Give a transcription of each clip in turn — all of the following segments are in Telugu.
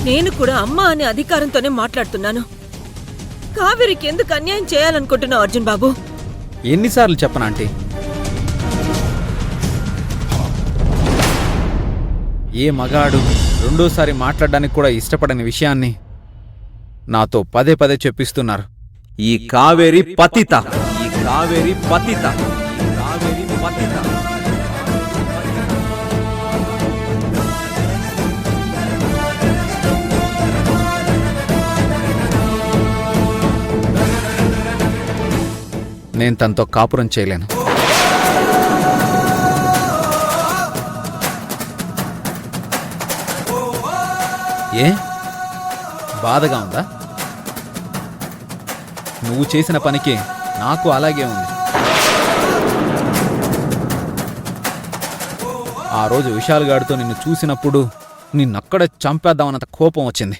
నేను కూడా అమ్మ అనే అధికారంతోనే మాట్లాడుతున్నాను. కావేరికి ఎందుకు అన్యాయం చేయాలనుకుంటున్నావు అర్జున్ బాబు? ఎన్నిసార్లు చెప్పనా ఆంటీ? ఏ మగాడు రెండోసారి మాట్లాడడానికి కూడా ఇష్టపడని విషయాన్ని నాతో పదే పదే చెప్పిస్తున్నారు. ఈ కావేరి పతిత, ఈ కావేరి పతిత, ఈ కావేరి పతిత. నేను తనతో కాపురం చేయలేను. ఏ బాధగా ఉందా? నువ్వు చేసిన పనికి నాకు అలాగే ఉంది. ఆ రోజు విశాల్ గాడితో నిన్ను చూసినప్పుడు నిన్నక్కడే చంపేద్దామన్నంత కోపం వచ్చింది.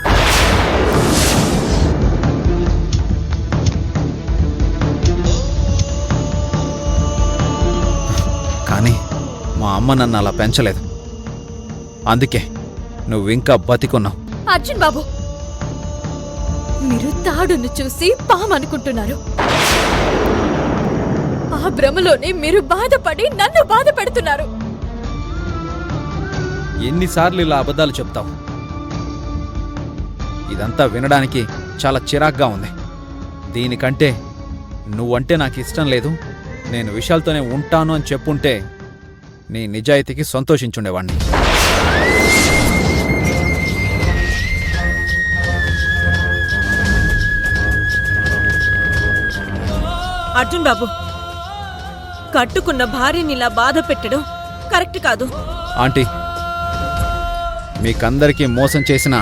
కానీ మా అమ్మ నన్ను అలా పెంచలేదు. అందుకే నువ్వింకా బతికున్నావు. అర్జున్ బాబు, మీరు తాడును చూసి పామనుకుంటున్నారు. ఆ భ్రమలోనే మీరు బాధపడి నన్ను బాధ పెడుతున్నారు. ఎన్నిసార్లు ఇలా అబద్ధాలు చెప్తావు? ఇదంతా వినడానికి చాలా చిరాగ్గా ఉంది. దీనికంటే నువ్వంటే నాకు ఇష్టం లేదు, నేను విశాల్తోనే ఉంటాను అని చెప్పుంటే నీ నిజాయితీకి సంతోషించుండేవాణ్ణి. అర్జున్ బాబు, కట్టుకున్న భార్యని ఇలా బాధ పెట్టడం కరెక్ట్ కాదు. ఆంటీ, మీకందరికీ మోసం చేసిన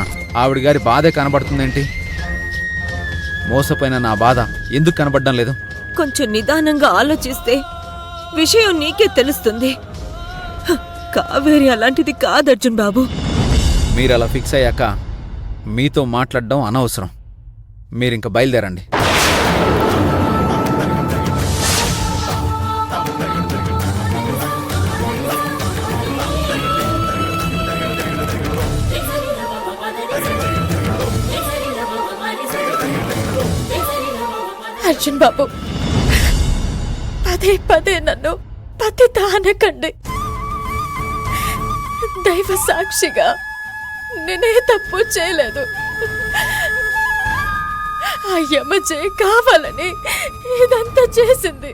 ఆవిడ గారి బాధే కనబడుతుందేంటి? మోసపోయిన నా బాధ ఎందుకు కనబడడం లేదు? కొంచెం నిదానంగా ఆలోచిస్తే విషయం నీకే తెలుస్తుంది. కావేరి అలాంటిది కాదు అర్జున్ బాబు. మీరలా ఫిక్స్ అయ్యాక మీతో మాట్లాడడం అనవసరం. మీరింక బయలుదేరండి. అర్జున్ బాబు, పదే పదే నన్ను పతిత అనకండి. దైవ సాక్షిగా నేనే తప్పు చేయలేదు. ఆ యమజే కావాలని ఇదంతా చేసింది.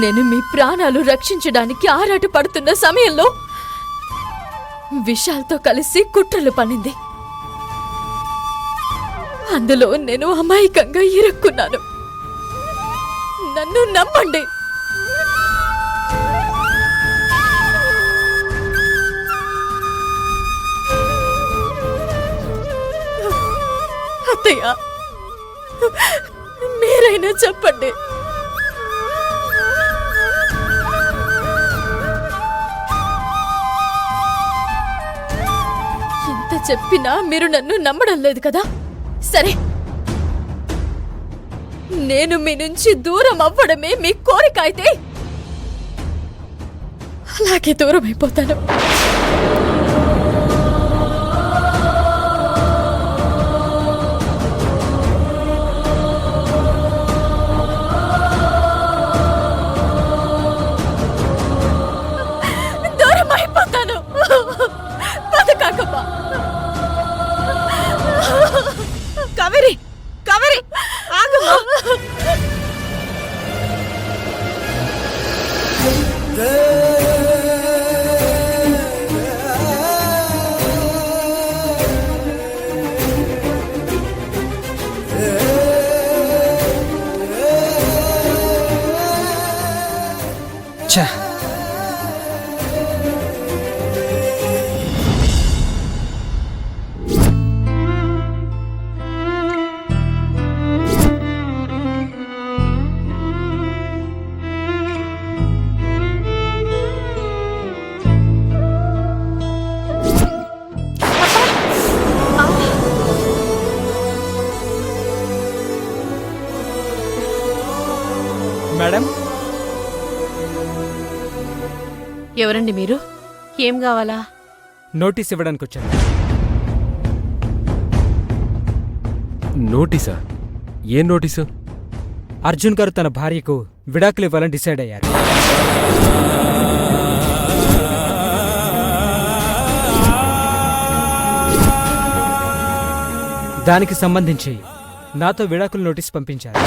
నేను మీ ప్రాణాలు రక్షించడానికి ఆరాట పడుతున్న సమయంలో విశాల్తో కలిసి కుట్రలు పన్నింది. అందులో నేను అమాయకంగా ఇరుక్కున్నాను. నన్ను నమ్మండి. అత్తయ్య, మీరైనా చెప్పండి. ఇంత చెప్పినా మీరు నన్ను నమ్మడం లేదు కదా? సరే, నేను మీ నుంచి దూరం అవ్వడమే మీ కోరిక అయితే అలాగే దూరం అయిపోతాను. దూరం అయిపోతాను. బతకాకమ్మా. కావేరి, కావేరి ఆగమ్మా. ఎవరండి మీరు? ఏం కావాలా? నోటీస్ ఇవ్వడానికి వచ్చాను. నోటీసా? ఏం నోటీసు? అర్జున్ గారు తన భార్యకు విడాకులు ఇవ్వాలని డిసైడ్ అయ్యారు. దానికి సంబంధించి నాతో విడాకుల నోటీస్ పంపించారు.